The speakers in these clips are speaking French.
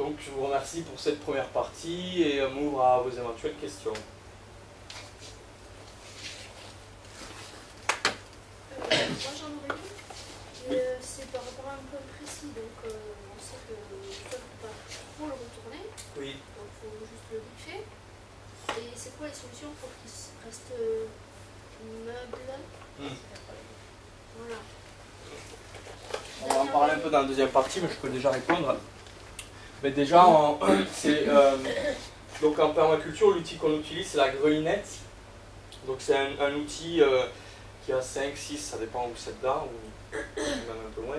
Donc je vous remercie pour cette première partie et m'ouvre à vos éventuelles questions. Moi j'en aurais une, c'est par rapport à un point précis, donc on sait que le sol ne peut pas trop le retourner, Oui. donc il faut juste le griffer. Et c'est quoi les solutions pour qu'il reste meuble? Voilà. On va en parler un peu dans la deuxième partie, mais je peux déjà répondre. Mais déjà, donc en permaculture, l'outil qu'on utilise, c'est la grelinette. Donc c'est un outil qui a 5, 6, ça dépend où c'est dents, ou même un peu moins.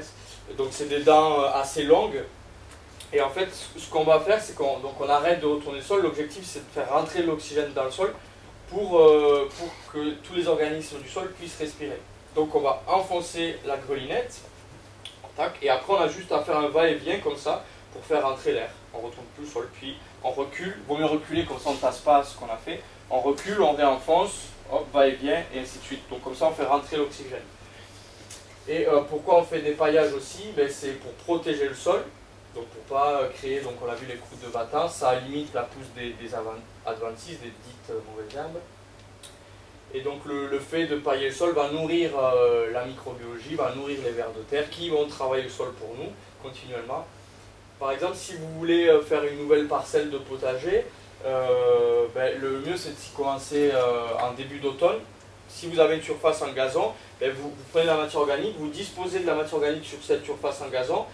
Donc c'est des dents assez longues. Et en fait, ce qu'on va faire, c'est qu'on arrête de retourner le sol. L'objectif, c'est de faire rentrer l'oxygène dans le sol pour que tous les organismes du sol puissent respirer. Donc on va enfoncer la grelinette, tac, et après on a juste à faire un va-et-vient comme ça pour faire rentrer l'air. On ne retourne plus le sol, puis on recule. Vaut mieux reculer comme ça on ne tasse pas ce qu'on a fait. On recule, on réenfonce, hop, va-et-vient, et ainsi de suite. Donc comme ça on fait rentrer l'oxygène. Et pourquoi on fait des paillages aussi? Ben, c'est pour protéger le sol. Donc pour pas créer, donc on a vu les croûtes de battant, ça limite la pousse des adventices, des dites mauvaises herbes. Et donc le fait de pailler le sol va nourrir la microbiologie, va nourrir les vers de terre qui vont travailler le sol pour nous continuellement. Par exemple, si vous voulez faire une nouvelle parcelle de potager, ben, le mieux c'est de commencer en début d'automne. Si vous avez une surface en gazon, ben, vous prenez la matière organique, vous disposez de la matière organique sur cette surface en gazon.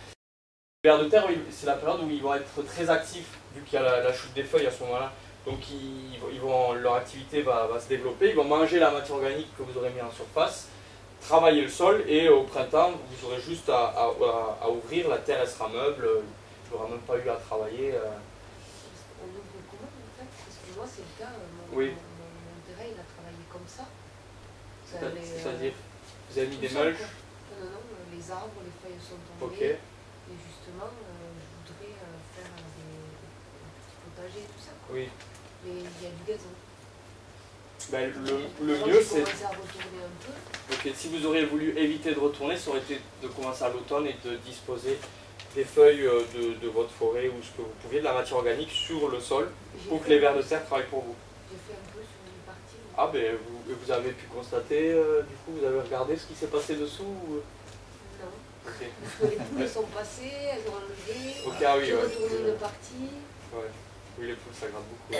Les vers de terre, c'est la période où ils vont être très actifs, vu qu'il y a la chute des feuilles à ce moment-là. Donc leur activité va se développer, ils vont manger la matière organique que vous aurez mis en surface, travailler le sol, et au printemps, vous aurez juste à ouvrir, la terre elle sera meuble, il n'y aura même pas eu à travailler. On ouvre comment en fait? Parce que moi c'est le cas, Oui. mon terrain il a travaillé comme ça. C'est-à-dire, vous avez mis des mulches? Non, les arbres, les feuilles sont tombées. Ok. Et justement, je voudrais faire un petit potager et tout ça. Oui. Mais il y a du gazon. Ben, le mieux c'est... commencer à retourner un peu. Ok, si vous auriez voulu éviter de retourner, ça aurait été de commencer à l'automne et de disposer des feuilles de votre forêt ou ce que vous pouviez, de la matière organique sur le sol pour que les vers de terre travaillent pour vous. J'ai fait un peu sur une partie. Ah ben vous avez pu constater, du coup vous avez regardé ce qui s'est passé dessous ou... Non. Ok. Parce que les poules sont passées, elles ont enlevé, Ok, ah oui, j'ai ouais. retourné une partie. Ouais. Oui, les poules ça gratte beaucoup.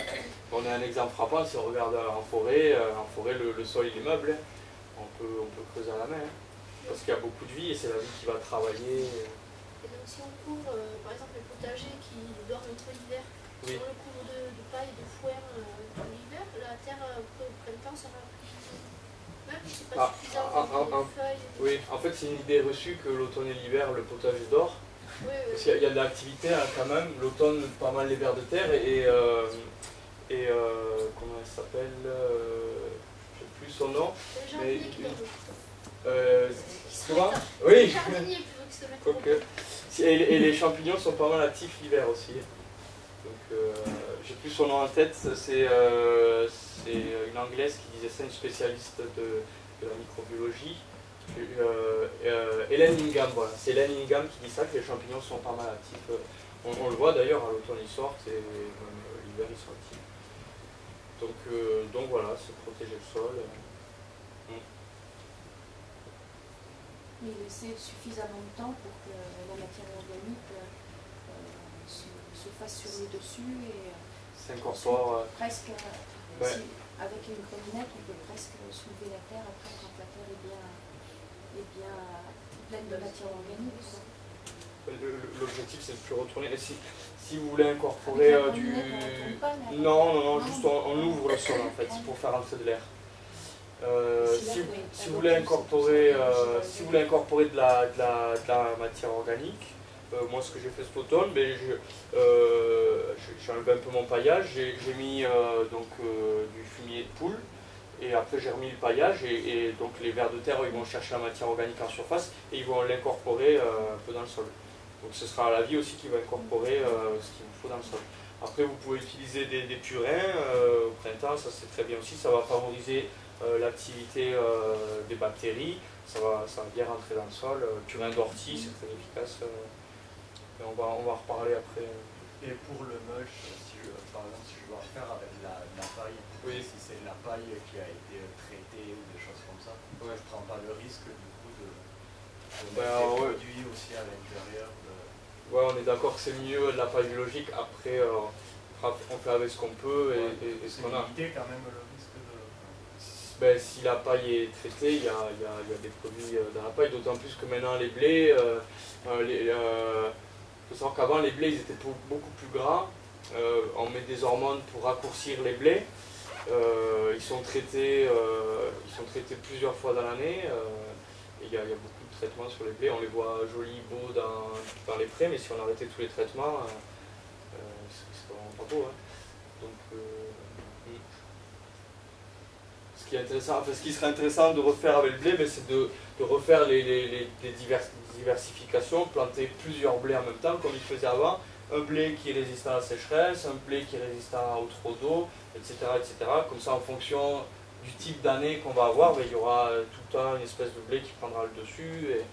On a un exemple frappant, si on regarde en forêt le sol il est meuble, on peut creuser à la main, hein, parce qu'il y a beaucoup de vie et c'est la vie qui va travailler. Et donc si on couvre, par exemple, les potagers qui dorment entre l'hiver, si on le couvre de paille, de foin l'hiver, la terre au printemps sera même si c'est pas suffisamment de feuilles. Oui, en fait c'est une idée reçue que l'automne et l'hiver le potager dort. Oui. Parce qu'il y a de l'activité hein, quand même, l'automne pas mal les vers de terre et comment elle s'appelle, je sais plus son nom. Les jardiniers qui dorment. Comment? Oui. Les jardiniers plutôt qui se mettent au repos. Et les champignons sont pas mal actifs l'hiver aussi. Donc j'ai plus son nom en tête, c'est une anglaise qui disait ça, une spécialiste de la microbiologie. Hélène Ingham, voilà. C'est Hélène Ingham qui dit ça, que les champignons sont pas mal actifs. On le voit d'ailleurs, à l'automne ils sortent et même l'hiver ils sont actifs. Donc voilà, c'est protéger le sol. Mais laisser suffisamment de temps pour que la matière organique se fasse sur le dessus et s'incorpore. Presque, ouais. Avec une grelinette, on peut presque soulever la terre après quand la terre est bien pleine de matière organique. L'objectif c'est de plus retourner. Et si vous voulez incorporer du... Non, juste on ouvre le sol en fait, c'est pour faire entrer de l'air. Si vous voulez incorporer de la matière organique, moi ce que j'ai fait cet automne, j'ai enlevé un peu mon paillage, j'ai mis du fumier de poule et après j'ai remis le paillage et donc les vers de terre ils vont chercher la matière organique en surface et ils vont l'incorporer un peu dans le sol. Donc ce sera la vie aussi qui va incorporer ce qu'il vous faut dans le sol. Après vous pouvez utiliser des purins au printemps, ça c'est très bien aussi, ça va favoriser l'activité des bactéries, ça va bien rentrer dans le sol. Purin d'ortie, c'est très efficace. Et on va en reparler après. Et pour le mulch, par exemple, si je dois faire avec la paille, si c'est de la paille qui a été traitée ou des choses comme ça, je ne prends pas le risque du coup de mettre des produits aussi à l'intérieur. Ouais, on est d'accord que c'est mieux de la paille biologique. Après, on fait avec ce qu'on peut et ce qu'on a. Limiter quand même le risque de... Si la paille est traitée, il y a des produits dans la paille, d'autant plus que maintenant les blés, il faut savoir qu'avant les blés ils étaient beaucoup plus gras. On met des hormones pour raccourcir les blés. Ils sont traités plusieurs fois dans l'année. Il y a beaucoup de traitements sur les blés. On les voit jolis, beaux dans les prés, mais si on arrêtait tous les traitements, c'est vraiment pas beau. Hein. Donc, ce qui serait intéressant de refaire avec le blé, c'est de refaire les diversifications, planter plusieurs blés en même temps, comme il faisait avant. Un blé qui est résistant à la sécheresse, un blé qui est résistant au trop d'eau, etc., etc. Comme ça, en fonction du type d'année qu'on va avoir, il y aura tout le temps une espèce de blé qui prendra le dessus. Et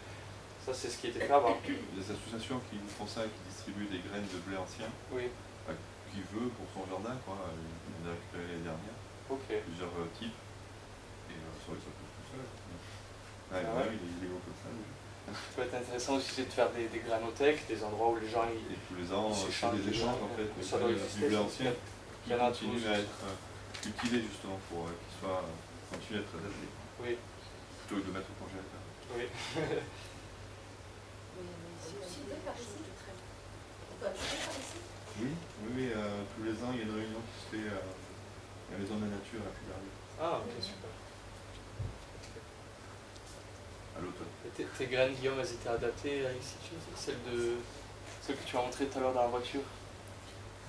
ça, c'est ce qui était fait avant. Des associations qui font ça, qui distribuent des graines de blé anciens. Oui. Qui veut pour son jardin, quoi. On a récupéré les dernières. Okay. Plusieurs types. Et c'est vrai que ça pousse tout seul. Il est beau comme ça. Ce qui peut être intéressant aussi, c'est de faire des granothèques, des endroits où les gens... Et tous les ans, c'est des échanges en fait. Ça doit exister. Du blé ancien qui continue à être cultivé justement pour qu'il soit continue à être adapté. Oui. Plutôt que de mettre au congélateur. Oui. Oui, tous les ans il y a une réunion qui se fait à la Maison de la Nature à Puy-Vernier. Ah, ok, super. À l'automne. Tes graines, Guillaume, elles étaient adaptées à ici, celles que tu as montrées tout à l'heure dans la voiture?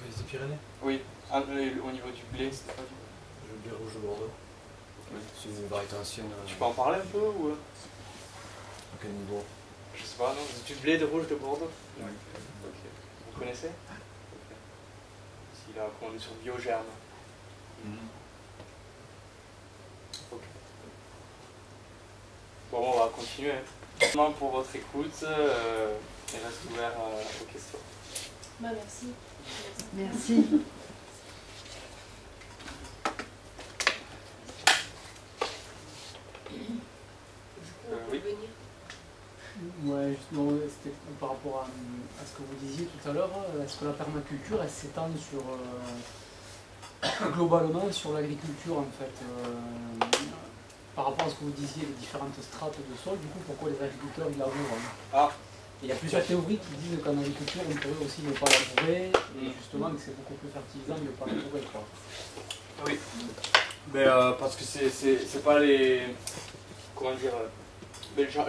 Les Pyrénées? Oui, au niveau du blé, c'était pas du blé. Le blé rouge de Bordeaux. Oui. C'est une variété ancienne. Tu peux en parler un peu ou... À quel niveau? Je sais pas, non, du blé de rouge de Bordeaux? Oui. Ok. Vous connaissez? Ok. Si là, on est sur Biogerme. Ok. Bon, on va continuer. Merci pour votre écoute et reste ouvert aux questions. Merci. Merci. Oui. Ouais, justement, c'était par rapport à ce que vous disiez tout à l'heure. Est-ce que la permaculture, elle s'étend sur globalement sur l'agriculture en fait par rapport à ce que vous disiez, les différentes strates de sol, du coup, pourquoi les agriculteurs ils labourent Il y a plusieurs théories qui disent qu'en agriculture, on pourrait aussi ne pas labourer, et justement que c'est beaucoup plus fertilisant de ne pas labourer, quoi. Oui. Parce que c'est pas les... Comment dire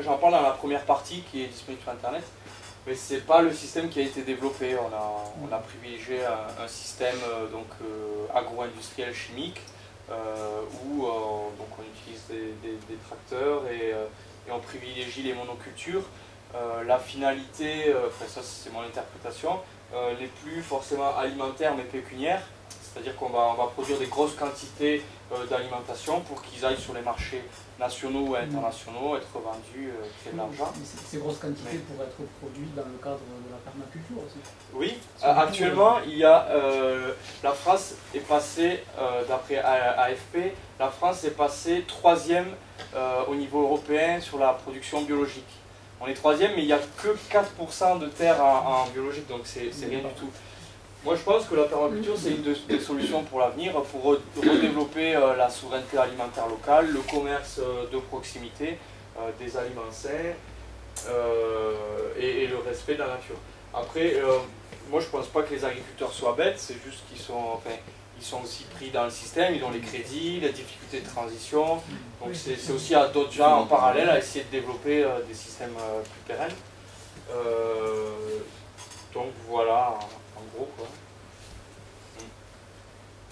j'en parle dans la première partie qui est disponible sur Internet, mais c'est pas le système qui a été développé. On a privilégié un système agro-industriel chimique, où donc on utilise des tracteurs et on privilégie les monocultures. La finalité, ça c'est mon interprétation, n'est plus forcément alimentaire mais pécuniaire, c'est-à-dire qu'on va produire des grosses quantités d'alimentation pour qu'ils aillent sur les marchés nationaux ou internationaux, être vendus, créer de l'argent. Ces grosses quantités pourraient être produites dans le cadre de la permaculture aussi. Oui, actuellement, il y a, la France est passée, d'après AFP, la France est passée 3e au niveau européen sur la production biologique. On est 3e, mais il n'y a que 4% de terres en biologique, donc c'est rien du tout. Moi je pense que la permaculture c'est une des solutions pour l'avenir, pour redévelopper la souveraineté alimentaire locale, le commerce de proximité, des aliments sains et le respect de la nature. Après, moi je pense pas que les agriculteurs soient bêtes, c'est juste qu'ils sont, ils sont aussi pris dans le système, ils ont les crédits, les difficultés de transition, donc c'est aussi à d'autres gens en parallèle à essayer de développer des systèmes plus pérennes. Donc voilà. En gros, quoi.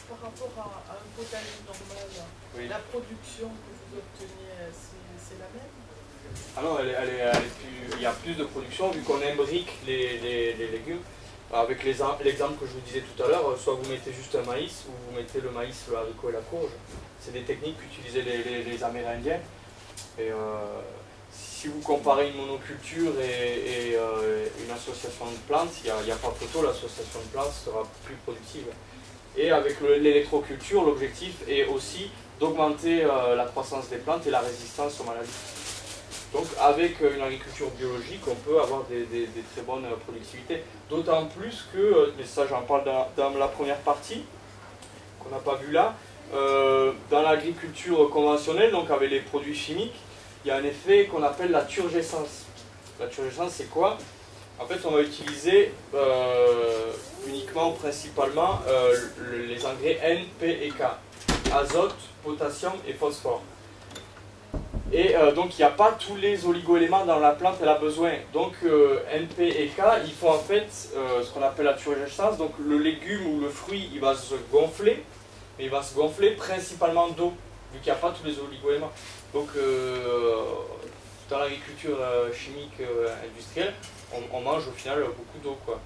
Par rapport à un potager normal, oui. La production que vous obtenez, c'est la même? Ah non, il y a plus de production vu qu'on imbrique les légumes. Avec l'exemple que je vous disais tout à l'heure, soit vous mettez juste un maïs ou vous mettez le maïs, le haricot et la courge. C'est des techniques qu'utilisaient les Amérindiens. Et si vous comparez une monoculture et une association de plantes, il n'y a pas photo, l'association de plantes sera plus productive. Et avec l'électroculture, l'objectif est aussi d'augmenter la croissance des plantes et la résistance aux maladies. Donc avec une agriculture biologique, on peut avoir des très bonnes productivités. D'autant plus que, mais ça j'en parle dans la première partie, qu'on n'a pas vu là, dans l'agriculture conventionnelle, donc avec les produits chimiques, il y a un effet qu'on appelle la turgescence. La turgescence, c'est quoi? En fait, on va utiliser uniquement, principalement, les engrais N, P et K. Azote, potassium et phosphore. Et donc, il n'y a pas tous les oligo-éléments dans la plante, elle a besoin. Donc, N, P et K, il faut en fait ce qu'on appelle la turgescence. Donc, le légume ou le fruit, il va se gonfler, mais il va se gonfler principalement d'eau, vu qu'il n'y a pas tous les oligo-éléments. Donc, dans l'agriculture chimique industrielle, on mange au final beaucoup d'eau, quoi.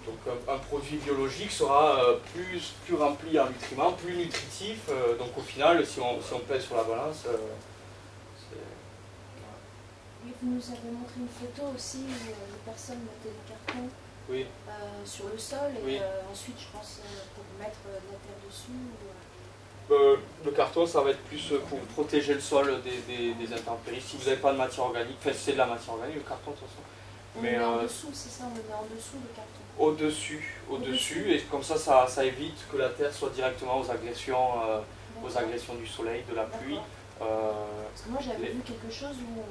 Donc un produit biologique sera plus rempli en nutriments, plus nutritif. Donc au final, si on pèse sur la balance, Oui, vous nous avez montré une photo aussi où les personnes mettaient des cartons oui. Sur le sol et oui. Ensuite, je pense, pour mettre de la terre dessus. Le carton, ça va être plus pour protéger le sol des intempéries. Si vous n'avez pas de matière organique, enfin c'est de la matière organique, le carton de toute façon. On le met en dessous, c'est ça, on le met en dessous le carton. Au-dessus, et comme ça évite que la terre soit directement aux agressions du soleil, de la pluie. Parce que moi j'avais vu quelque chose où...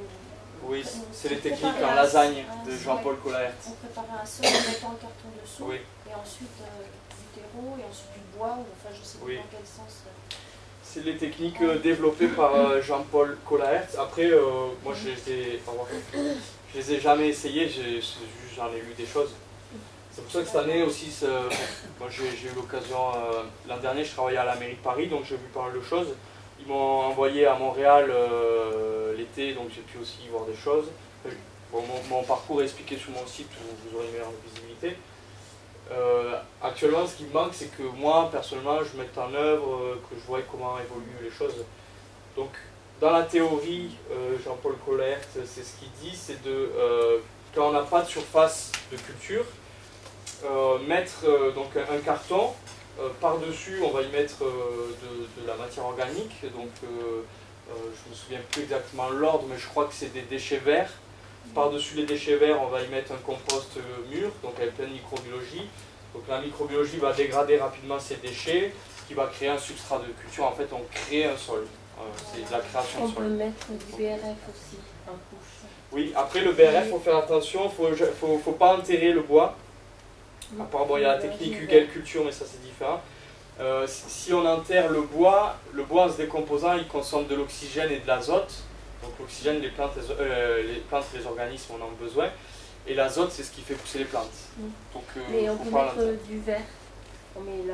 Oui, c'est les techniques en lasagne de Jean-Paul Collaert. On préparait un sol en mettant le carton dessous, oui. Et ensuite du terreau, et ensuite du bois, ou enfin je sais pas dans quel sens. C'est les techniques développées par Jean-Paul Collaert. Après, moi je les ai jamais essayées, j'en ai lu des choses. C'est pour ça que cette année aussi, moi j'ai eu l'occasion, l'an dernier je travaillais à la mairie de Paris, donc j'ai vu pas mal de choses. Ils m'ont envoyé à Montréal l'été, donc j'ai pu aussi voir des choses. Bon, mon parcours est expliqué sur mon site où vous aurez une meilleure visibilité. Actuellement, ce qui me manque, c'est que moi, personnellement, je mette en œuvre, que je vois comment évoluent les choses. Donc, dans la théorie, Jean-Paul Collaert, c'est ce qu'il dit, c'est de, quand on n'a pas de surface de culture, mettre donc un carton, par-dessus, on va y mettre de la matière organique, donc je me souviens plus exactement l'ordre, mais je crois que c'est des déchets verts. Par-dessus les déchets verts, on va y mettre un compost mûr, donc avec plein de microbiologie. Donc la microbiologie va dégrader rapidement ces déchets, ce qui va créer un substrat de culture. En fait, on crée un sol. C'est de la création de sol. On peut mettre du BRF aussi, en couche. Oui, après le BRF, il faut faire attention, il ne faut pas enterrer le bois. Apparemment, il y a la technique culture, mais ça c'est différent. Si on enterre le bois en se décomposant, il consomme de l'oxygène et de l'azote. Donc l'oxygène, les plantes et les organismes en ont besoin. Et l'azote, c'est ce qui fait pousser les plantes. Donc, mais on peut mettre du verre. On met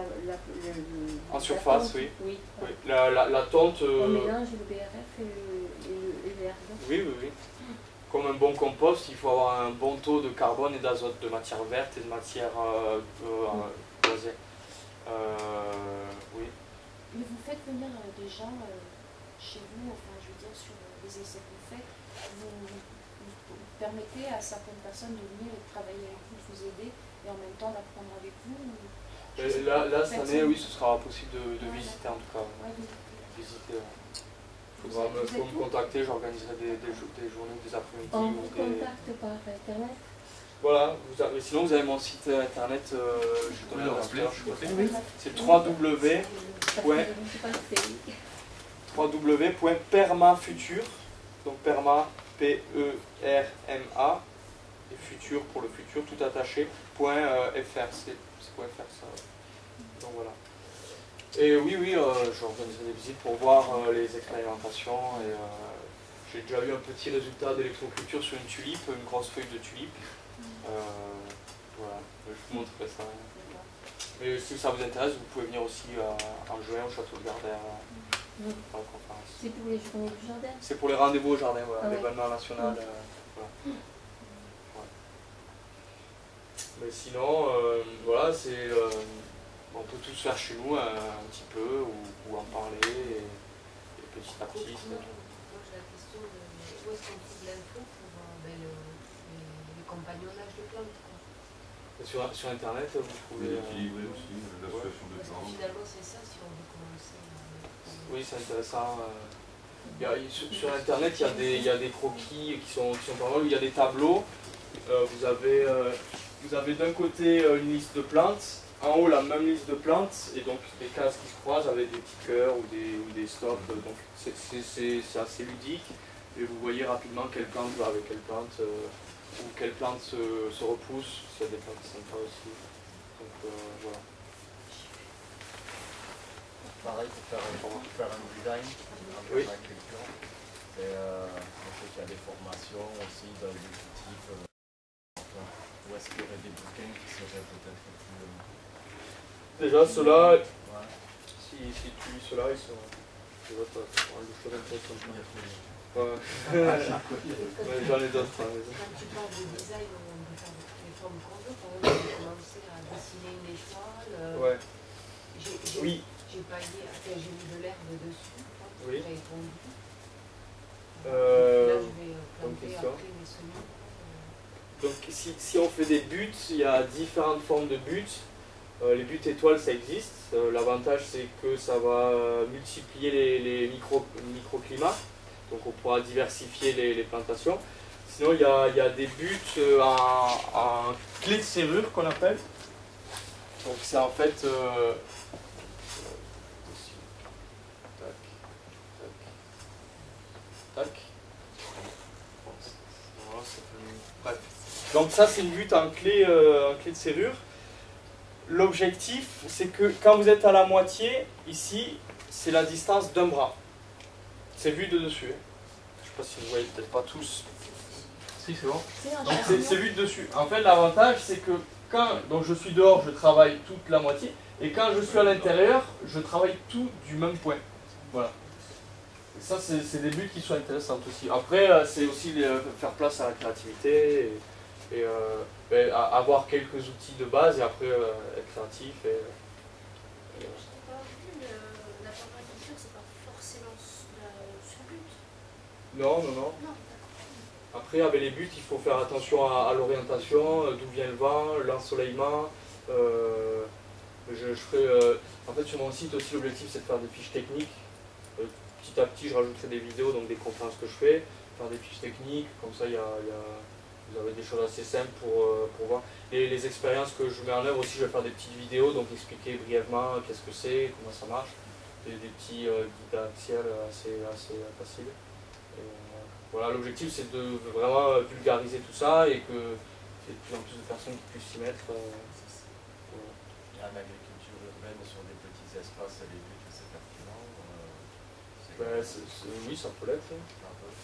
en surface, oui. Oui. La tonte... On mélange le BRF et le verre. Oui. Comme un bon compost, il faut avoir un bon taux de carbone et d'azote, de matière verte et de matière boisée. Oui. Mais vous faites venir des gens chez vous, enfin je veux dire sur les essais que vous faites, vous permettez à certaines personnes de venir et de travailler avec vous, de vous aider et en même temps d'apprendre avec vous Là cette année, oui, ce sera possible de visiter en tout cas. Visiter. Il faudra me contacter, j'organiserai des journées, des après-midi. On vous contacte par internet. Voilà, sinon vous avez mon site internet, je donne c'est www.permafutur, donc perma, P-E-R-M-A, et futur pour le futur, tout attaché, .fr, c'est .fr ça. Donc voilà. Et oui, j'organiserai des visites pour voir les expérimentations. Et j'ai déjà eu un petit résultat d'électroculture sur une tulipe, une grosse feuille de tulipe. Voilà, je vous montrerai ça. Et si ça vous intéresse, vous pouvez venir aussi en juin au château de Gardère à la conférence. C'est pour les journées du jardin? C'est pour les rendez-vous au jardin, voilà, l'événement national. Voilà. Mais sinon, voilà, c'est... on peut tous faire chez nous un petit peu, ou en parler, et petit à petit. moi j'ai la question de où est-ce qu'on trouve l'info pour les compagnonnages de plantes, quoi. Sur internet, vous trouvez. L'équilibré aussi, l'association de plantes. Finalement, c'est ça si on veut commencer. Oui, c'est intéressant. Sur internet, il y a des croquis qui sont pas mal, il y a des tableaux. Vous avez d'un côté une liste de plantes, en haut la même liste de plantes, et donc des cases qui se croisent avec des petits cœurs ou des stops. Donc c'est assez ludique, et vous voyez rapidement quelle plante va avec quelle plante, ou quelle plante se repousse, s'il y a des plantes sympas aussi. Donc voilà. Pareil pour faire un design en agriculture. Je sais qu'il y a des formations aussi dans des types. Où est-ce qu'il y aurait des bouquins qui seraient peut-être plus. Déjà, ceux-là, si tu lis ceux-là, ils sont. Tu vois, le choix d'intéressant. Ouais. J'en ai d'autres. Quand tu parles de design, on peut faire les formes qu'on veut. Par exemple, j'ai commencé à dessiner une étoile. Ouais. J'ai paillé, j'ai mis de l'herbe dessus, oui. J'ai pondu. Là, je vais planter après mes semis. Donc si on fait des buts, il y a différentes formes de buts. Les buts étoiles, ça existe. L'avantage, c'est que ça va multiplier les microclimats. Donc on pourra diversifier les plantations. Sinon, il y a des buts en clé de serrure qu'on appelle. Donc c'est en fait... Tac. Bref. Donc ça c'est une butte en clé de serrure. L'objectif c'est que quand vous êtes à la moitié, ici, c'est la distance d'un bras. C'est vu de dessus. Je ne sais pas si vous voyez, peut-être pas tous. Si, c'est bon. C'est vu de dessus. En fait l'avantage c'est que quand donc je suis dehors, je travaille toute la moitié. Et quand je suis à l'intérieur, je travaille tout du même point. Voilà. Ça, c'est des buts qui sont intéressantes aussi. Après, c'est aussi faire place à la créativité et avoir quelques outils de base et après être créatif. Je n'ai pas vu, mais la permaculture, c'est pas forcément sur but. Non. Après, avec les buts, il faut faire attention à l'orientation, d'où vient le vent, l'ensoleillement. En fait, sur mon site aussi, l'objectif, c'est de faire des fiches techniques. Petit à petit, je rajouterai des vidéos, donc des conférences que je fais, faire des fiches techniques, comme ça vous avez des choses assez simples pour voir. Et les expériences que je mets en œuvre aussi, je vais faire des petites vidéos, donc expliquer brièvement qu'est-ce que c'est, comment ça marche, des petits guides axiales assez faciles. Et, voilà, l'objectif c'est de vraiment vulgariser tout ça et que y ait de plus en plus de personnes qui puissent s'y mettre. Il y a l'agriculture urbaine sur des petits espaces, les buts, c'est pertinent. Oui, ça peut l'être.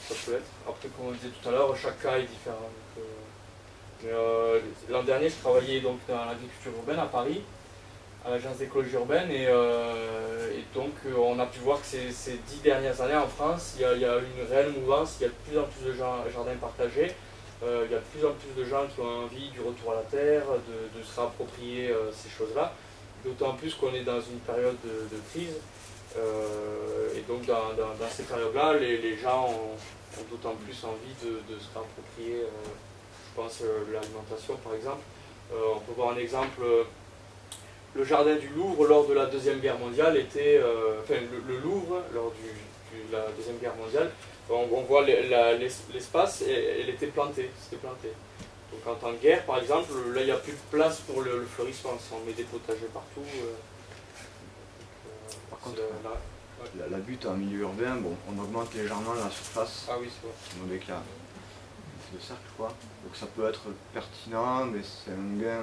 Ça peut l'être. Après, comme on disait tout à l'heure, chaque cas est différent. L'an dernier, je travaillais donc dans l'agriculture urbaine à Paris, à l'agence d'écologie urbaine, et donc on a pu voir que ces 10 dernières années en France, il y a une réelle mouvance, il y a de plus en plus de jardins partagés, il y a de plus en plus de gens qui ont envie du retour à la terre, de se réapproprier ces choses-là, d'autant plus qu'on est dans une période de crise. Et donc dans ces périodes-là, les gens ont d'autant plus envie de se réapproprier, je pense, l'alimentation par exemple. On peut voir un exemple, le jardin du Louvre lors de la Deuxième Guerre mondiale était, le Louvre lors de la Deuxième Guerre mondiale, on voit l'espace et elle était plantée, c'était planté. Donc en temps de guerre par exemple, là il n'y a plus de place pour le fleurissement, on met des potagers partout. Par contre, la butte en milieu urbain, bon, on augmente légèrement la surface. Ah oui, c'est vrai. On est clair. C'est le cercle, quoi. Donc ça peut être pertinent, mais c'est un gain.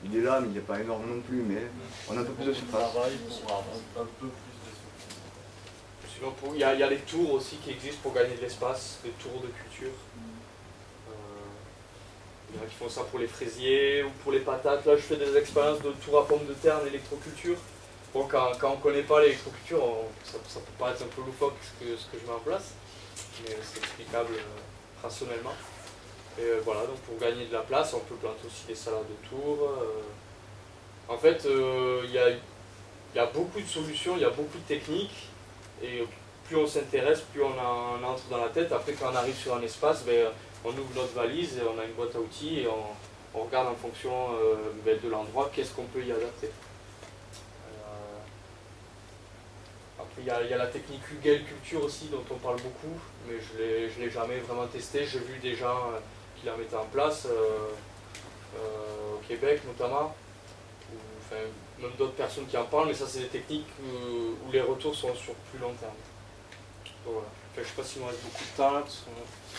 Il est là, mais il n'y a pas énorme non plus, mais on a un peu plus de surface. Un peu plus de surface. Sinon, il y a les tours aussi qui existent pour gagner de l'espace, les tours de culture. Il y en a qui font ça pour les fraisiers ou pour les patates. Là, je fais des expériences de tours à pommes de terre en électroculture. Bon, quand on ne connaît pas l'électroculture, ça peut paraître un peu loufoque ce que je mets en place, mais c'est explicable rationnellement. Et voilà, donc pour gagner de la place, on peut planter aussi des salades de tours. En fait, il y a beaucoup de solutions, il y a beaucoup de techniques, et plus on s'intéresse, plus on entre dans la tête. Après, quand on arrive sur un espace, ben, on ouvre notre valise, et on a une boîte à outils et on regarde en fonction de l'endroit qu'est-ce qu'on peut y adapter. Après, il y a la technique Hugel Culture aussi dont on parle beaucoup, mais je ne l'ai jamais vraiment testé. J'ai vu des gens qui la mettaient en place, au Québec notamment, ou enfin, même d'autres personnes qui en parlent, mais ça c'est des techniques où les retours sont sur plus long terme. Donc, voilà. Enfin, je ne sais pas s'il me reste beaucoup de temps là, parce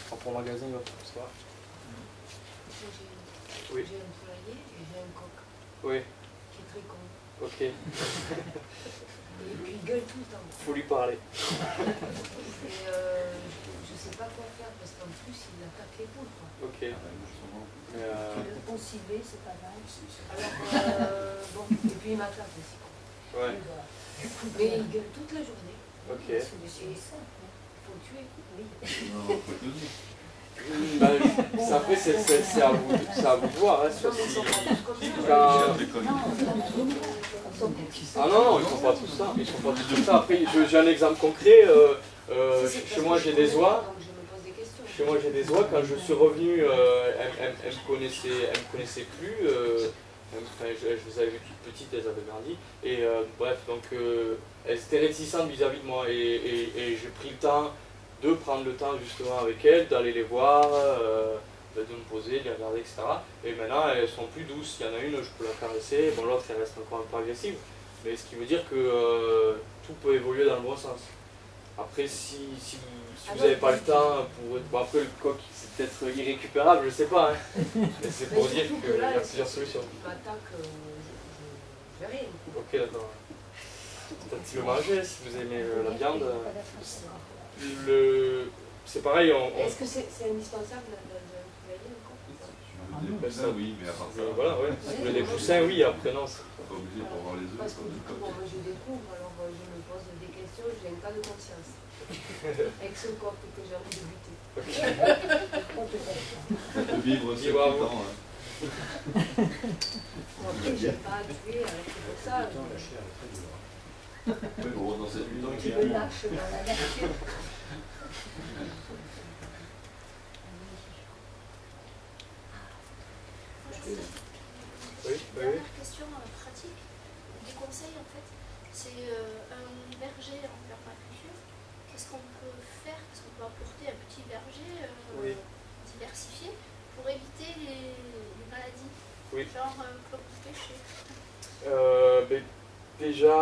qu'on pour le magasin, il va faire ça. Oui. J'ai un poulailler et j'ai un coq. Oui. Qui est très con. Ok. Et puis il gueule tout le temps. Faut lui parler. Et je sais pas quoi faire parce qu'en plus il attaque les poules. Quoi. Ok. Aussi B, c'est pas mal. Alors, bon, et puis il m'attaque aussi. Quoi. Ouais. Mais il gueule toute la journée. Ok. Il faut le tuer. Oui. Non, faut le donner. Après, c'est à vous de voir. Hein, sur Ah non, ils font pas tout ça. Ils font pas tout ça. Après, j'ai un exemple concret. Chez moi, j'ai des oies. Chez moi, j'ai des oies. Quand je suis revenu, elles me connaissaient plus. Enfin, je les avais vues toutes petites, elles avaient grandi. Et bref, donc elles étaient réticentes vis-à-vis de moi. Et j'ai pris le temps de prendre le temps justement avec elles, d'aller les voir, de me poser, de les regarder, etc. Et maintenant, elles sont plus douces. Il y en a une, je peux la caresser. Bon, l'autre, elle reste encore un peu agressive. Mais ce qui veut dire que tout peut évoluer dans le bon sens. Après, si vous n'avez pas le temps, bon, après le coq, c'est peut-être irrécupérable, je sais pas. Hein. Mais c'est pour dire qu'il y a plusieurs solutions. Il m'attaque, je vais rien. Ok, d'accord. Peut-être le manger si vous aimez la viande. C'est pareil. Est-ce que c'est indispensable de poulailler encore? Des poussins, oui, mais à part ça. Voilà, ouais. Si vous voulez des poussins, oui, après non. Pas obligé pour avoir les œufs. Parce que du coup, moi je découvre, alors je me pose des questions, j'ai un cas de conscience. Avec ce coq que j'ai envie de buter. De vivre aussi tout le temps. Après, je n'ai pas à tuer, c'est pour ça. Mais bon, dans cette maison Tu me lâches dans la nature. Oui, dernière question pratique, des conseils en fait. C'est un verger en permaculture. Qu'est-ce qu'on peut faire? Qu'est-ce qu'on peut apporter à un petit verger diversifié pour éviter les maladies? Oui. Genre comme vous pêchez. Déjà,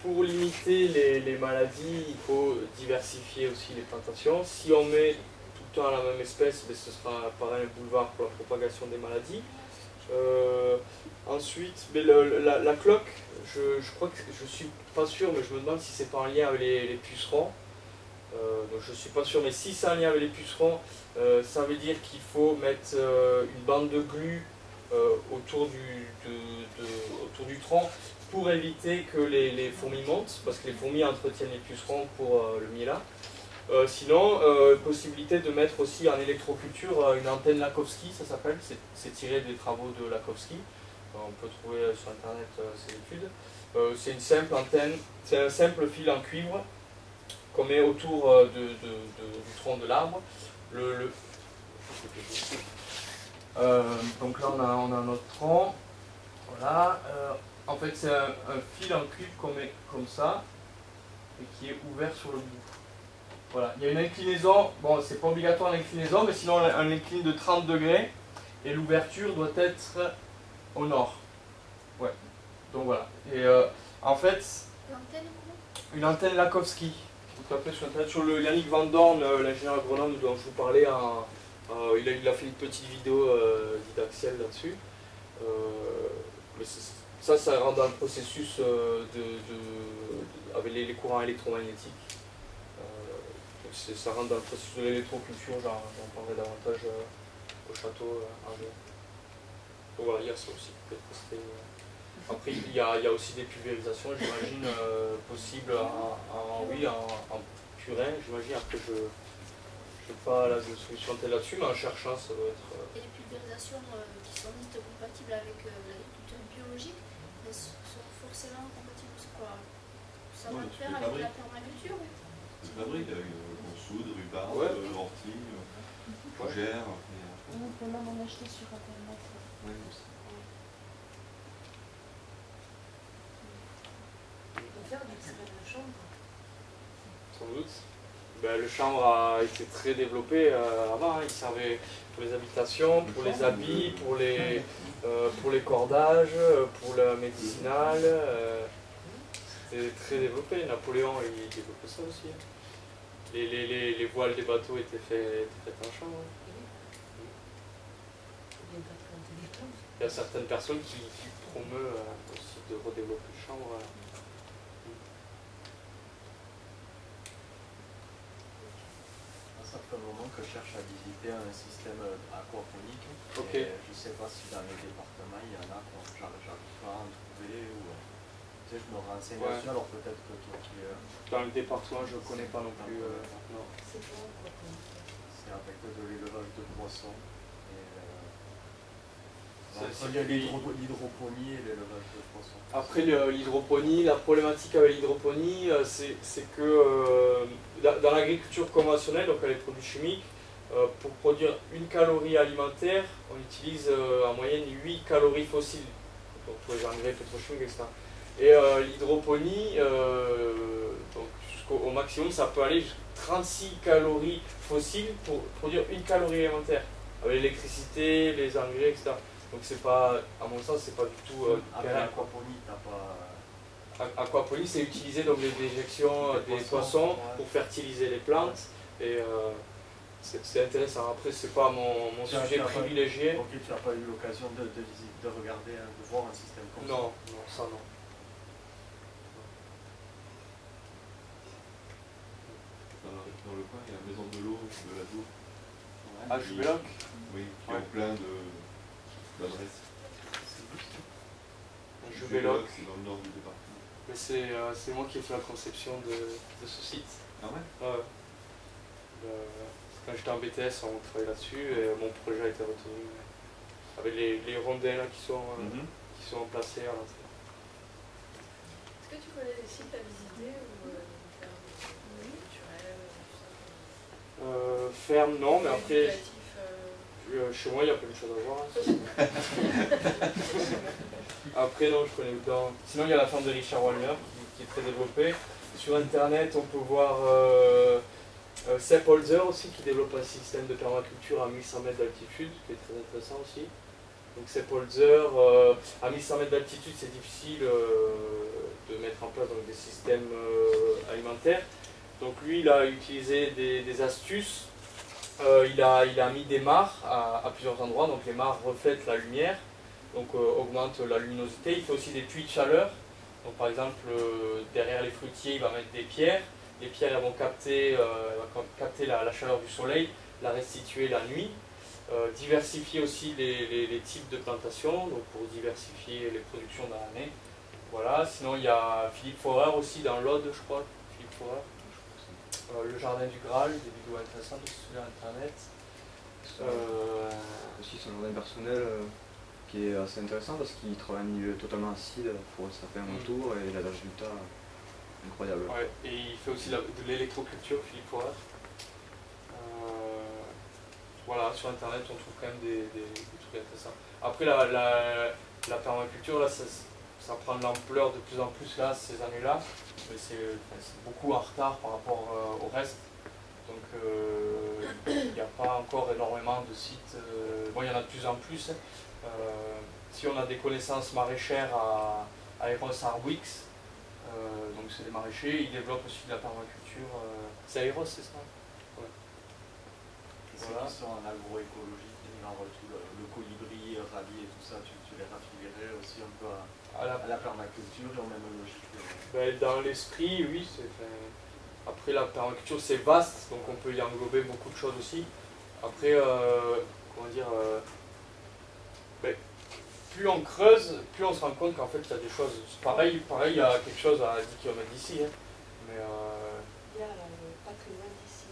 pour limiter les maladies, il faut diversifier aussi les plantations. Si on met tout le temps la même espèce, ce sera pareil un boulevard pour la propagation des maladies. Ensuite, la cloque, je crois que je suis pas sûr, mais je me demande si c'est pas en lien avec les pucerons. Donc je suis pas sûr, mais si c'est en lien avec les pucerons, ça veut dire qu'il faut mettre une bande de glu autour du tronc pour éviter que les fourmis montent, parce que les fourmis entretiennent les pucerons pour le miela. Sinon, possibilité de mettre aussi en électroculture une antenne Lakowski, ça s'appelle, c'est tiré des travaux de Lakowski. On peut trouver sur internet ces études. C'est une simple antenne, c'est un simple fil en cuivre qu'on met autour du tronc de l'arbre. Donc là on a notre tronc. Voilà. En fait c'est un fil en cuivre qu'on met comme ça et qui est ouvert sur le bout. Voilà, il y a une inclinaison, bon c'est pas obligatoire l'inclinaison, mais sinon on incline de 30 degrés et l'ouverture doit être au nord. Ouais, donc voilà. Et en fait, une antenne Lakowski, vous tapez sur internet, sur le Yannick Van Dorn, l'ingénieur agronome dont je vous parlais, il a fait une petite vidéo didactielle là-dessus. Mais ça rentre dans le processus avec les courants électromagnétiques. Ça rentre dans le processus de l'électroculture, j'en parlerai davantage au château un jour. Donc voilà, il y a ça aussi. Après, il y a aussi des pulvérisations, j'imagine, possibles en purin, j'imagine. Après, je n'ai pas la solution là-dessus, mais en cherchant, ça doit être... Et les pulvérisations qui sont dites compatibles avec l'agriculture biologique, elles sont forcément compatibles, c'est quoi? Ça va faire avec la permaculture, oui. C'est fabrique avec soude, rhubarbe, ortie, fougère. On peut même en acheter sur internet. Oui, aussi. On peut faire du design de chambre. Sans doute. Ben, le chanvre a été très développé avant, hein. Il servait pour les habitations, pour les habits, pour les cordages, pour le médicinal. C'était très développé. Napoléon il développait ça aussi. Hein. Les voiles des bateaux étaient faites en chanvre. Hein. Il y a certaines personnes qui promeuvent aussi de redévelopper le chanvre. Ça fait un moment que je cherche à visiter un système aquaponique. Okay. Je ne sais pas si dans les départements il y en a quand j'arrive pas à en trouver. Ou, tu sais, je me renseigne dessus, alors peut-être que toi qui es... Dans le département, je ne connais pas non plus. Non. C'est quoi aquaponique? C'est avec de l'élevage de poissons. Il y a l'hydroponie et l'élevage de poissons. Après l'hydroponie, la problématique avec l'hydroponie, c'est que dans l'agriculture conventionnelle, donc les produits chimiques, pour produire 1 calorie alimentaire, on utilise en moyenne 8 calories fossiles, donc pour les engrais pétrochimiques, etc. Et l'hydroponie, donc jusqu'au maximum, ça peut aller jusqu'à 36 calories fossiles pour produire 1 calorie alimentaire, avec l'électricité, les engrais, etc. Donc c'est pas, à mon sens, c'est pas du tout aquaponie, t'as pas... Aquaponie, c'est utiliser donc les déjections des poissons pour fertiliser les plantes. Et c'est intéressant. Après, c'est pas mon sujet privilégié. Ok, tu n'as pas eu l'occasion de regarder, de voir un système comme ça? Non, ça non. Dans le coin, il y a la maison de l'eau de la Dour. Ah, Jubéloc? Oui, qui ont plein d'adresses. Jubéloc. C'est dans le nord du département. Mais c'est moi qui ai fait la conception de ce site. Ah ouais? Ouais. Quand j'étais en BTS, on travaillait là-dessus et mon projet a été retenu. Avec les rondins là, qui sont placés à l'entrée. Est-ce que tu connais des sites à visiter ou faire culturel, ferme, non, mais après, chez moi, il y a plein de choses à voir. Après, non, je connais pas. Sinon, il y a la ferme de Richard Wallner qui est très développée. Sur Internet, on peut voir Sepp Holzer aussi, qui développe un système de permaculture à 1100 mètres d'altitude, qui est très intéressant aussi. Donc Sepp Holzer, à 1100 mètres d'altitude, c'est difficile de mettre en place donc, des systèmes alimentaires. Donc lui, il a utilisé des astuces. Il a mis des mares à plusieurs endroits, donc les mares reflètent la lumière, donc augmentent la luminosité. Il fait aussi des puits de chaleur. Donc par exemple, derrière les fruitiers, il va mettre des pierres. Les pierres elles vont capter la chaleur du soleil, la restituer la nuit. Diversifier aussi les types de plantations, donc pour diversifier les productions dans l'année. Voilà. Sinon il y a Philippe Forer aussi dans l'Aude, je crois. Philippe Forer. Le jardin du Graal, des vidéos intéressantes sur internet. Aussi son jardin personnel qui est assez intéressant parce qu'il travaille un milieu totalement acide pour ça fait un tour et il a des résultats incroyables. Ouais, et il fait aussi de l'électroculture, Philippe Forer. Voilà, sur internet on trouve quand même des trucs intéressants. Après la permaculture, là, ça prend de l'ampleur de plus en plus là, ces années-là. Mais c'est beaucoup en retard par rapport au reste. Donc il n'y a pas encore énormément de sites. Bon, il y en a de plus en plus. Si on a des connaissances maraîchères à Eros Arbwix, donc c'est des maraîchers, ils développent aussi de la permaculture. C'est Eros, c'est ça? Ouais. Ceux qui sont en agroécologie, genre tout le colibri, rabi et tout ça, tu les raffilierais aussi un peu à la permaculture et aux mêmes logiques. Ben, dans l'esprit, oui. Après, la permaculture, c'est vaste, donc on peut y englober beaucoup de choses aussi. Après, comment dire, ben, plus on creuse, plus on se rend compte qu'en fait, il y a des choses. Pareil, il y a quelque chose à 10 km d'ici. Hein. Mais, il y a pas très loin d'ici,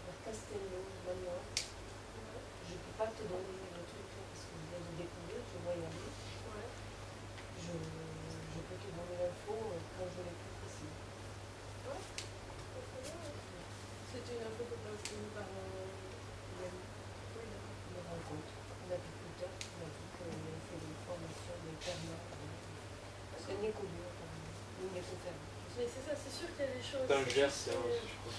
vers Castello, Manoir. Je ne peux pas te donner le truc parce que je viens de découvrir, je vois y aller. Je peux te donner l'info quand je l'ai plus précis. faire. Mais c'est ça, c'est sûr qu'il y a des choses. Dans le Gers, je crois.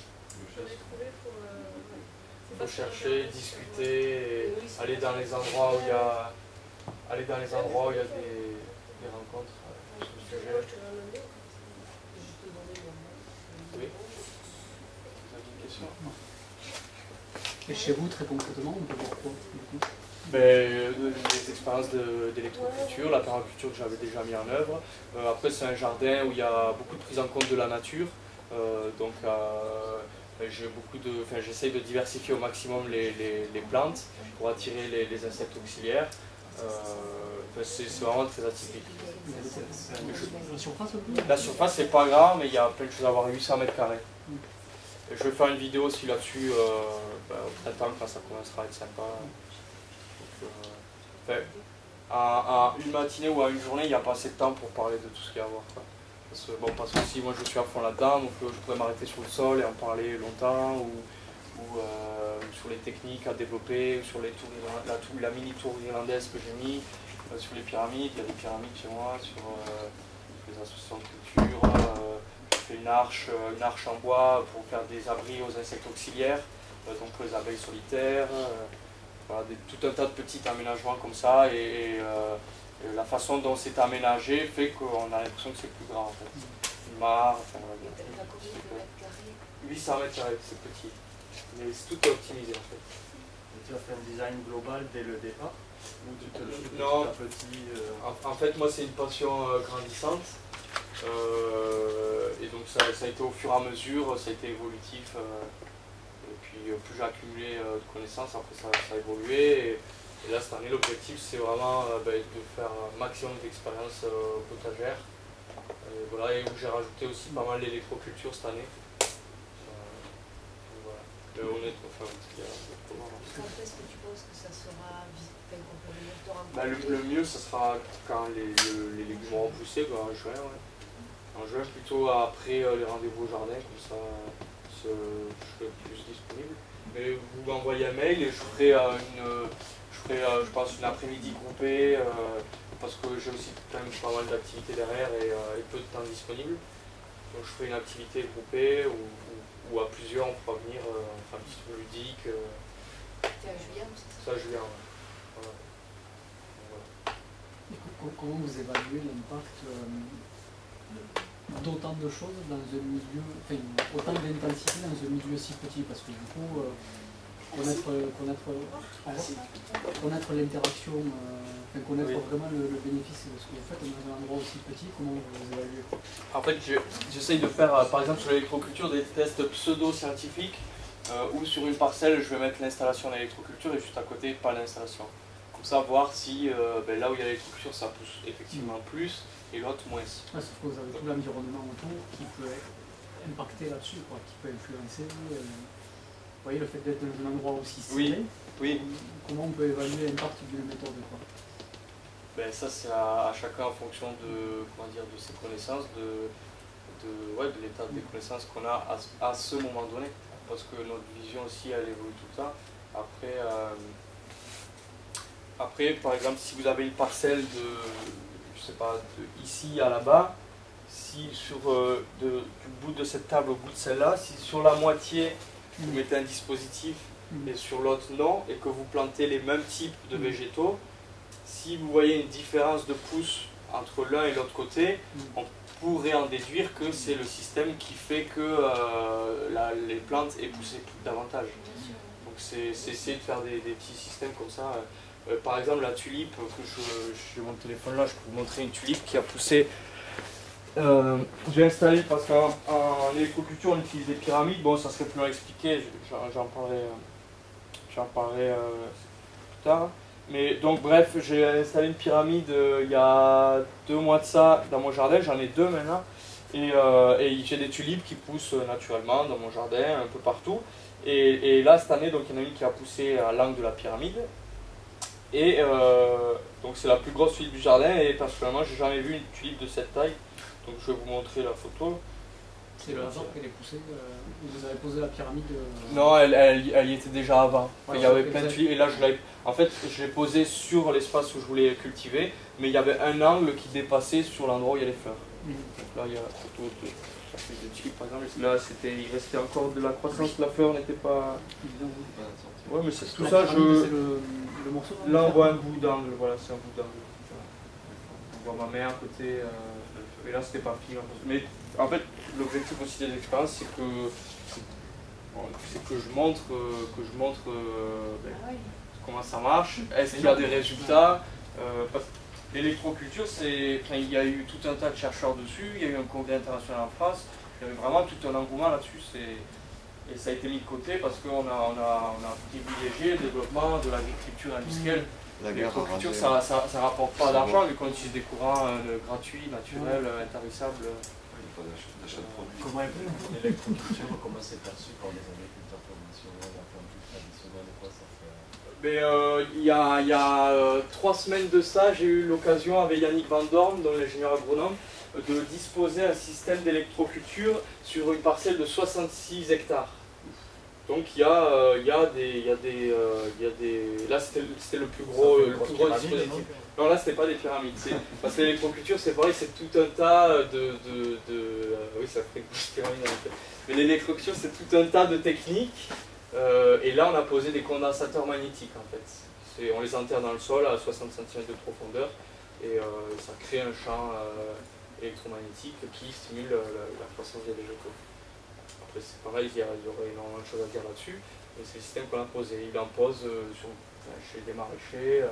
Il faut chercher, discuter, aller dans les endroits où il y a, des rencontres sur le sujet. Oui. Vous avez une question? Et chez vous, très concrètement, on peut voir quoi du coup? Les expériences d'électroculture, la permaculture que j'avais déjà mis en œuvre. Après, c'est un jardin où il y a beaucoup de prise en compte de la nature. Donc, j'essaye de diversifier au maximum les plantes pour attirer les insectes auxiliaires. C'est vraiment très atypique. La surface, c'est pas grave, mais il y a plein de choses à avoir, 800 mètres carrés. Je vais faire une vidéo aussi là-dessus au printemps quand ça commencera à être sympa. À une matinée ou à une journée, il n'y a pas assez de temps pour parler de tout ce qu'il y a à voir. Parce que si moi je suis à fond là-dedans, donc je pourrais m'arrêter sur le sol et en parler longtemps, ou sur les techniques à développer, ou sur la mini tour irlandaise que j'ai mis, sur les pyramides. Il y a des pyramides chez moi, sur les associations de culture. Je fais une arche en bois pour faire des abris aux insectes auxiliaires, donc les abeilles solitaires. Voilà, tout un tas de petits aménagements comme ça, et la façon dont c'est aménagé fait qu'on a l'impression que c'est plus grand en fait. Une mare, enfin, 800 mètres carrés, c'est petit. Mais tout est optimisé en fait. Et tu as fait un design global dès le départ? Ou tu te le fais non, petit à petit en fait, moi c'est une passion grandissante. Et donc ça a été au fur et à mesure, ça a été évolutif. Et puis plus j'ai accumulé de connaissances, après ça a évolué. Et là, cette année, l'objectif, c'est vraiment de faire un maximum d'expérience potagère. Voilà, et où j'ai rajouté aussi pas mal d'électroculture cette année. Voilà. Quand est-ce que tu penses que ça sera qu'on peut venir te rencontrer? Le mieux, ça sera quand les légumes auront poussé, en juin. Ouais. En juin, plutôt après les rendez-vous au jardin, comme ça je serai plus disponible. Mais vous m'envoyez un mail et je ferai je pense une après-midi groupée, parce que j'ai aussi quand même pas mal d'activités derrière et peu de temps disponible. Donc je ferai une activité groupée ou à plusieurs on pourra venir faire un petit truc ludique. C'est à Julien aussi? C'est à Julien, ouais. Voilà. Comment vous évaluez l'impact d'autant de choses dans un milieu, enfin autant d'intensité dans un milieu si petit, parce que du coup connaître l'interaction, connaître vraiment le bénéfice de ce que vous faites dans un endroit aussi petit, comment vous évaluez? En fait, j'essaye de faire, par exemple sur l'électroculture, des tests pseudo-scientifiques, où sur une parcelle, je vais mettre l'installation d'électroculture et juste à côté, pas l'installation. Comme ça, voir si là où il y a l'électroculture, ça pousse effectivement plus, et l'autre moins. Ouais, sauf que vous avez tout l'environnement autour qui peut impacter là-dessus, qui peut influencer. Vous voyez, le fait d'être dans un endroit aussi serré, oui. Comment on peut évaluer l'impact d'une méthode, quoi? Ça, c'est à chacun en fonction de ses connaissances, de l'état des connaissances qu'on a à ce moment donné. Parce que notre vision aussi, elle évolue tout le temps. Après, par exemple, si vous avez une parcelle ici à là-bas, si du bout de cette table au bout de celle-là, si sur la moitié vous mettez un dispositif et sur l'autre non, et que vous plantez les mêmes types de végétaux, si vous voyez une différence de pousse entre l'un et l'autre côté, on pourrait en déduire que c'est le système qui fait que les plantes aient poussé davantage. Donc c'est essayer de faire des petits systèmes comme ça. Par exemple, la tulipe, j'ai mon téléphone là, je peux vous montrer une tulipe qui a poussé. J'ai installé, parce qu'en électroculture on utilise des pyramides, bon ça serait plus long à expliquer, j'en parlerai plus tard. Mais donc bref, j'ai installé une pyramide il y a 2 mois de ça dans mon jardin, j'en ai 2 maintenant. Et j'ai des tulipes qui poussent naturellement dans mon jardin, un peu partout. Et là cette année, donc, il y en a une qui a poussé à l'angle de la pyramide. Et donc c'est la plus grosse tulipe du jardin, et personnellement j'ai jamais vu une tulipe de cette taille. Donc je vais vous montrer la photo. C'est le hasard qu'elle est poussée, vous avez posé la pyramide Non, elle y était déjà avant. Ouais, il y avait plein de tulipes, et là en fait je l'ai posée sur l'espace où je voulais cultiver, mais il y avait un angle qui dépassait sur l'endroit où il y a les fleurs. Donc là, il y a la photo de la feuille de tulipe, par exemple. Là, il restait encore de la croissance, la fleur n'était pas... Ouais, mais c'est tout ça, le morceau. Là, on voit un bout d'angle, voilà, c'est un bout d'angle. On voit ma mère à côté, et là, c'était pas fini. Mais en fait, l'objectif aussi des expériences, c'est que je montre, comment ça marche, est-ce qu'il y a des résultats. L'électroculture, il y a eu tout un tas de chercheurs dessus, il y a eu un congrès international en France, il y avait vraiment tout un engouement là-dessus, et ça a été mis de côté parce qu'on a privilégié le développement de l'agriculture industrielle. L'électroculture, ça ne rapporte pas d'argent vu qu'on utilise des courants gratuits, naturels, intarissables. Comment l'électroculture, comment c'est perçu par les agriculteurs conventionnels, un peu plus traditionnels et quoi ça fait Il y a 3 semaines de ça, j'ai eu l'occasion avec Yannick Van Dorn, l'ingénieur agronome, de disposer un système d'électroculture sur une parcelle de 66 hectares. Donc il y a des là c'était le plus gros dispositif. Non, là c'était pas des pyramides, parce que l'électroculture c'est pareil, c'est tout un tas oui, ça ferait une pyramide en fait. Mais l'électroculture c'est tout un tas de techniques, et là on a posé des condensateurs magnétiques en fait. On les enterre dans le sol à 60 cm de profondeur, et ça crée un champ électromagnétique qui stimule la croissance des végétaux. Après c'est pareil, il y aurait énormément de choses à dire là-dessus, mais c'est le système qu'on a posé. Il en pose chez des maraîchers,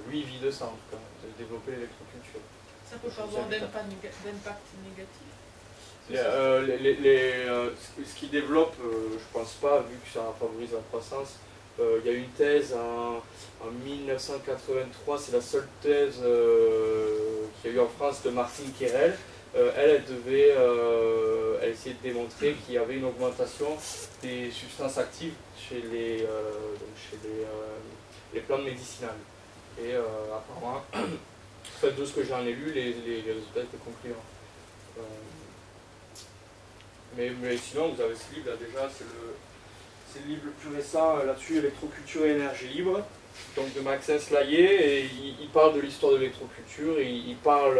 lui il vit de ça en tout cas, de développer l'électroculture. Ça peut pas avoir d'impact négatif? Ce qui développe, je pense pas, vu que ça favorise la croissance. Il y a eu une thèse en 1983, c'est la seule thèse qu'il y a eu en France de Martine Quérel. Elle essayait de démontrer qu'il y avait une augmentation des substances actives chez les plantes médicinales. Et apparemment, de ce que j'en ai lu, les résultats étaient concluants. Mais sinon, vous avez ce livre là déjà, c'est le livre le plus récent là-dessus, Électroculture et énergie libre, donc de Maxence Laillé, et il parle de l'histoire de l'électroculture, et il parle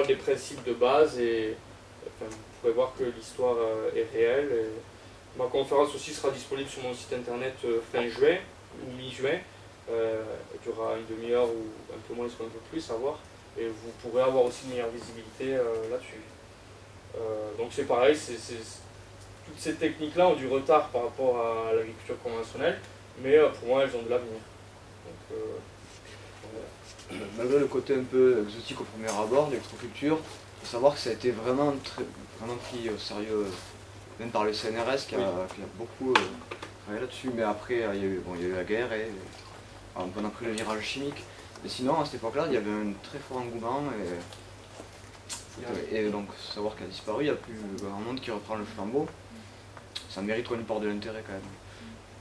des principes de base, et enfin, vous pourrez voir que l'histoire est réelle. Et ma conférence aussi sera disponible sur mon site internet fin juin ou mi-juin, elle durera une demi-heure ou un peu moins, ou un peu plus à voir, et vous pourrez avoir aussi une meilleure visibilité là-dessus. Donc c'est pareil, toutes ces techniques-là ont du retard par rapport à l'agriculture conventionnelle, mais pour moi elles ont de l'avenir. Malgré le côté un peu exotique au premier abord, l'électroculture, il faut savoir que ça a été vraiment pris au sérieux, même par le CNRS qui a beaucoup travaillé là-dessus, mais après il y a eu la guerre et on a pris le virage chimique. Mais sinon à cette époque-là il y avait un très fort engouement et donc savoir qu'elle a disparu, il n'y a plus grand monde qui reprend le flambeau. Ça mérite une part de l'intérêt quand même.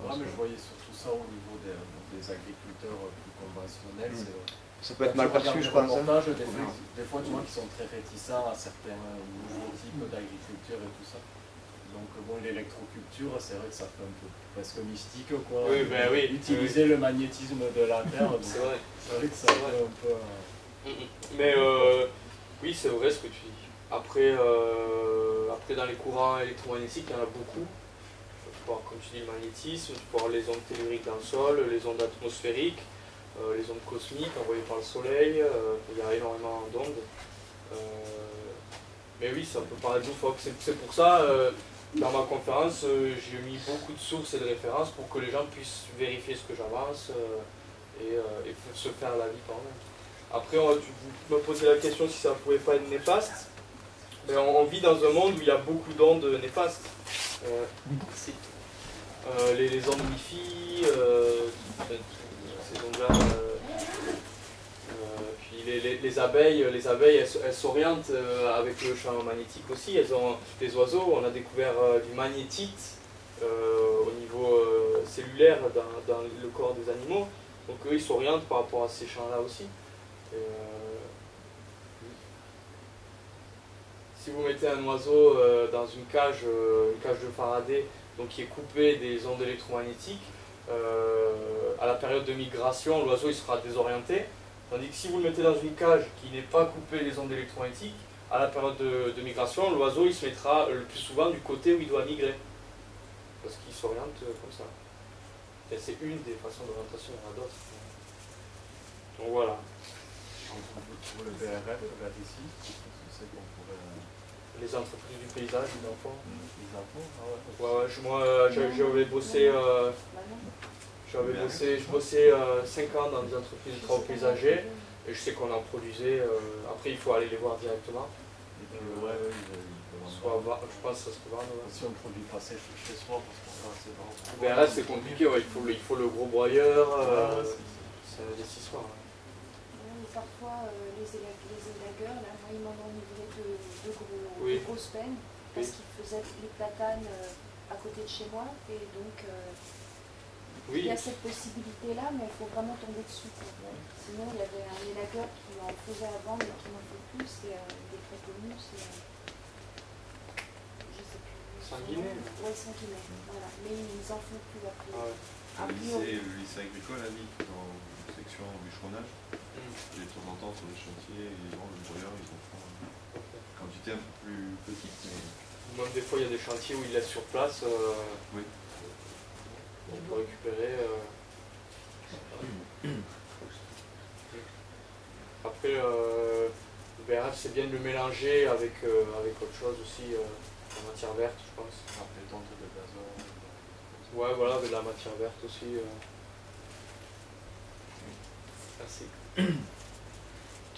Ah, mais je voyais surtout ça au niveau des agriculteurs plus conventionnels. Ça peut être mal perçu, je pense. Des fois, tu vois qu'ils sont très réticents à certains nouveaux types d'agriculture et tout ça. Donc bon, l'électroculture, c'est vrai que ça fait un peu presque mystique, quoi. Oui, ben oui. Utiliser le magnétisme de la Terre, c'est vrai que ça fait un peu... Mais oui, c'est vrai ce que tu dis. Après dans les courants électromagnétiques, il y en a beaucoup. Tu peux avoir, comme tu dis, le magnétisme, tu peux avoir les ondes telluriques dans le sol, les ondes atmosphériques, les ondes cosmiques envoyées par le soleil, il y a énormément d'ondes. Mais oui, ça peut paraître loufoque. C'est pour ça, dans ma conférence, j'ai mis beaucoup de sources et de références pour que les gens puissent vérifier ce que j'avance et se faire la vie quand même. Après, tu me posais la question si ça ne pouvait pas être néfaste. Mais on vit dans un monde où il y a beaucoup d'ondes néfastes. Les ondes Wi-Fi, ces ondes-là. Puis les abeilles, elles s'orientent avec le champ magnétique aussi. Elles ont des oiseaux. On a découvert du magnétite au niveau cellulaire dans le corps des animaux. Donc eux, ils s'orientent par rapport à ces champs-là aussi. Si vous mettez un oiseau dans une cage de Faraday, donc qui est coupée des ondes électromagnétiques, à la période de migration, l'oiseau il sera désorienté, Tandis que si vous le mettez dans une cage qui n'est pas coupée des ondes électromagnétiques, à la période de migration, l'oiseau il se mettra le plus souvent du côté où il doit migrer. Parce qu'il s'oriente comme ça. Et c'est une des façons d'orientation, il y en a d'autres. Donc voilà. Pour le BRF, là ici, c'est qu'on pourrait... Les entreprises du paysage, les enfants. Les enfants, ah ouais. Ouais, moi j'avais bossé, je bossais 5 ans dans des entreprises de travaux paysagers et je sais qu'on en produisait. Après, il faut aller les voir directement. Je pense que ça se revend. Si on ne produit pas chez soi, parce qu'on c'est bon. Ben là, c'est compliqué, ouais. il faut le gros broyeur, c'est un investissement. Parfois, les élagueurs, là, moi, ils m'en ont livré de grosses peines parce qu'ils faisaient les platanes à côté de chez moi et donc il y a cette possibilité-là, mais il faut vraiment tomber dessus. Sinon, il y avait un élagueur qui en faisait avant mais qui n'en fait plus, c'est des très connus, c'est je sais plus. Sanguinet. Oui, Sanguinet, voilà. Mais ils en font plus après. Le lycée agricole à Vic, dans une section bûcheronnage. Et de temps en temps sur les chantiers, les gens, le broyeur, ils en font une quantité un peu plus petite. Mais... Même des fois, il y a des chantiers où ils laissent sur place. Oui. On peut récupérer. Après, le BRF, c'est bien de le mélanger avec autre chose aussi, la matière verte, je pense. Après, tente de gazon. Ouais, voilà, avec la matière verte aussi. Merci. Tu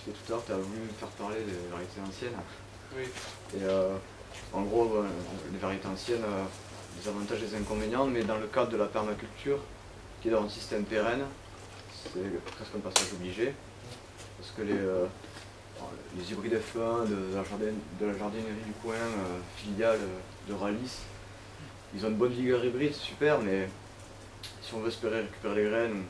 sais, tout à l'heure, tu as voulu me faire parler des variétés anciennes. Oui. Et en gros, les variétés anciennes, des avantages et des inconvénients, mais dans le cadre de la permaculture, qui est dans un système pérenne, c'est presque un passage obligé. Parce que les hybrides F1 de la jardinerie du coin, filiale de Ralis, ils ont une bonne vigueur hybride, c'est super, mais si on veut espérer récupérer les graines,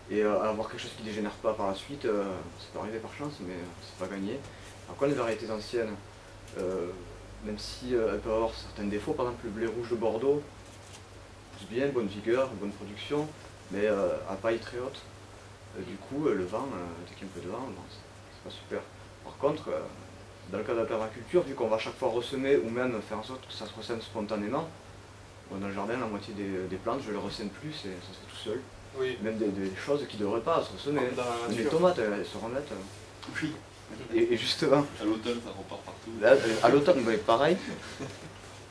et avoir quelque chose qui ne dégénère pas par la suite, ça peut arriver par chance, mais c'est pas gagné. Alors quand les variétés anciennes, même si elles peuvent avoir certains défauts, par exemple le blé rouge de Bordeaux, pousse bien, bonne vigueur, bonne production, mais à paille très haute. Du coup, le vent, dès qu'il y a un peu de vent, c'est pas super. Par contre, dans le cas de la permaculture, vu qu'on va chaque fois ressemer ou même faire en sorte que ça se ressème spontanément, dans le jardin, la moitié des plantes, je ne les ressème plus, ça se fait tout seul. Oui. Même des choses qui ne devraient pas se ressemer. Les tomates, elles se remettent. Oui. Et justement. À l'automne, ça repart partout. Là, à l'automne, pareil.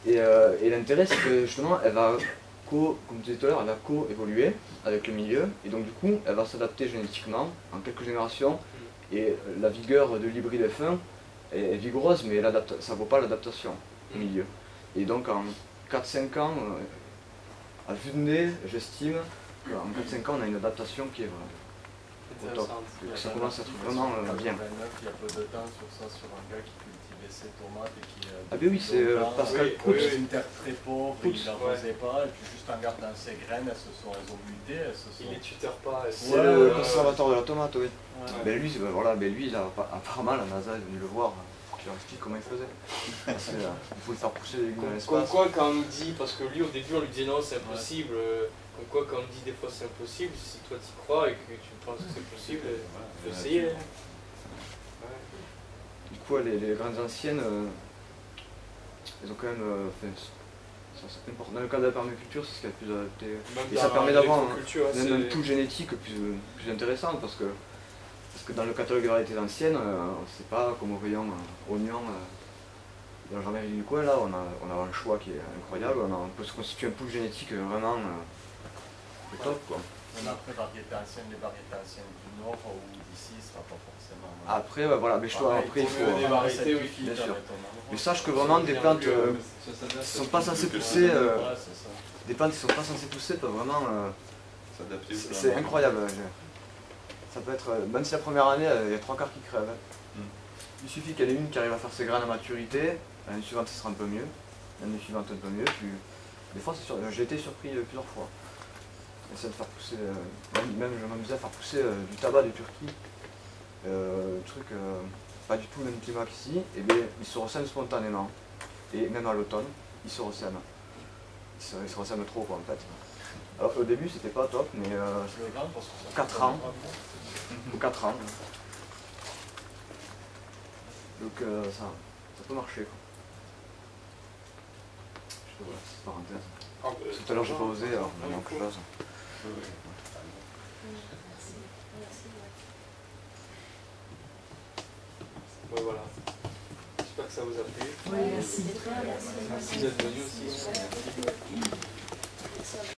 Et l'intérêt, c'est que justement, elle va comme tu disais tout à l'heure, elle va co-évoluer avec le milieu. Et donc, du coup, elle va s'adapter génétiquement en quelques générations. Et la vigueur de l'hybride F1 est vigoureuse, mais ça ne vaut pas l'adaptation au milieu. Et donc, en 4-5 ans, à vue de nez, j'estime, en 4-5 ans, on a une adaptation qui est au top. Ça commence à être vraiment bien. Il y a peu de temps sur ça, sur un gars qui cultivait ses tomates et qui... Ah ben oui, c'est Pascal Prout. C'est une terre très pauvre, il ne l'arrosait pas, et puis juste en gardant ses graines, elles ont muté, Il les tuteur pas. C'est le conservateur de la tomate, oui. Ben lui, lui, apparemment, la NASA est venue le voir. Je leur explique comment il faisait. Il faut le faire pousser les légumes dans l'espace. Comme quoi, quand on nous dit, parce que lui au début on lui disait non, c'est impossible, comme quoi quand on dit des fois c'est impossible, si toi tu y crois et que tu penses que c'est possible, il faut essayer. Du coup, les graines anciennes, elles ont quand même. C'est important. Dans le cas de la permaculture, c'est ce qui est le plus adapté. Et ça permet d'avoir un tout génétique plus intéressant parce que dans le catalogue des variétés anciennes, c'est pas comme au rayon oignon. Dans le jardin du coin, là, on a un choix qui est incroyable. On peut se constituer un pool génétique vraiment top, quoi. On a après les variétés anciennes du nord ou d'ici, ce sera pas forcément. Après, voilà, mais après il faut. Des variétés, oui, bien sûr. Mais sache que vraiment des plantes qui ne sont pas censées pousser, des plantes qui sont pas censées pousser peuvent vraiment s'adapter. C'est incroyable. Ça peut être, même si la première année, il y a 3 quarts qui crèvent. Il suffit qu'il y en ait une qui arrive à faire ses graines à maturité, l'année suivante ce sera un peu mieux, l'année suivante un peu mieux, puis des fois j'ai été surpris plusieurs fois. J'essaie de faire pousser, même je m'amusais à faire pousser du tabac de Turquie, truc pas du tout le même climat qu'ici, et bien ils se ressèment spontanément, et même à l'automne, ils se ressèment. Ils se ressèment trop, quoi, en fait. Alors qu'au début c'était pas top, mais 4 ans. ou 4 ans. Donc ça peut marcher. Quoi. Je te vois, c'est parenthèse. Tout à l'heure j'ai pas osé, alors maintenant que je fasse. Ouais, voilà. J'espère que ça vous a plu. Oui, merci. Merci d'être venu aussi. Merci.